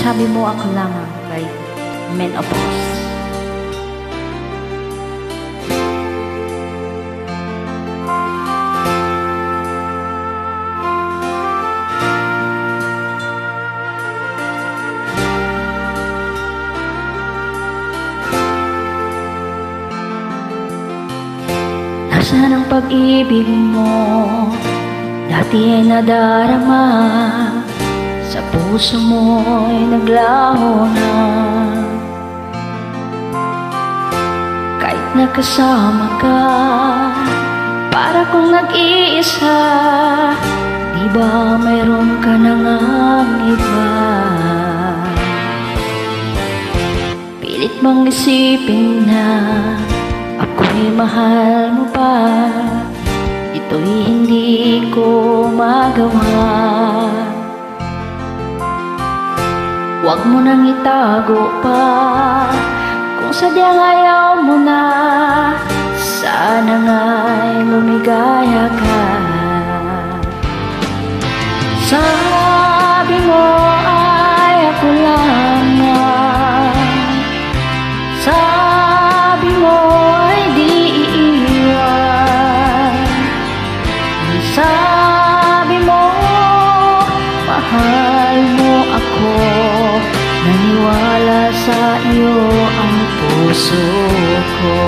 Sabi mo ako lamang by Menopause. Nasaan ang pag-ibig mo? Dati ay nadarama, sa puso mo'y naglaho na. Kahit nakasama ka, para kong nag-iisa, di ba mayroon ka na ngang iba? Pilit bang isipin na ako'y mahal mo pa, ito'y hindi ko magawa. Huwag mo nang itago pa, kung sadyang ayaw mo na, sana nga'y lumigaya ka. Sabi mo ay ako lamang, sabi mo ay di iiwan, sabi mo mahal mo ako, naniwala sa iyo ang puso ko.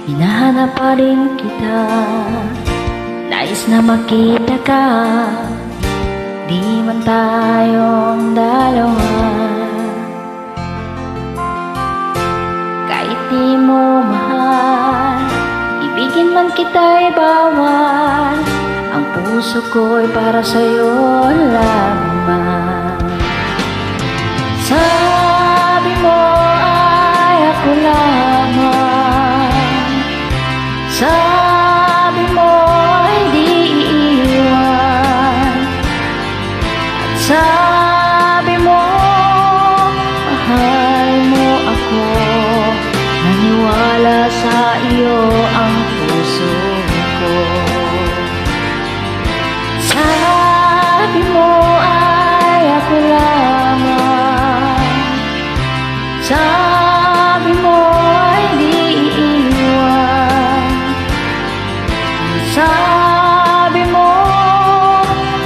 Hinahanap pa rin kita, nais na makita ka, di man tayong dalawa. Kahit di mo mahal, ibigin man kita'y bawal, ang puso ko'y para sa'yo lamang. Sabi mo ay ako lamang, sabi mo ay di iiwan, at sabi mo mahal mo ako, naniwala sa iyo ang puso ko. Sabi mo ay ako lamang, sabi mo ay di iiwan, sabi mo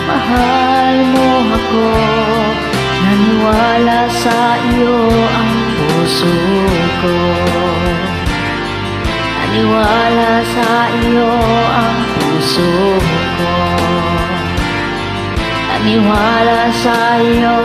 mahal mo ako, naniwala sa iyo ang puso ko. Naniwala sa iyo ang puso ko, naniwala sa iyo.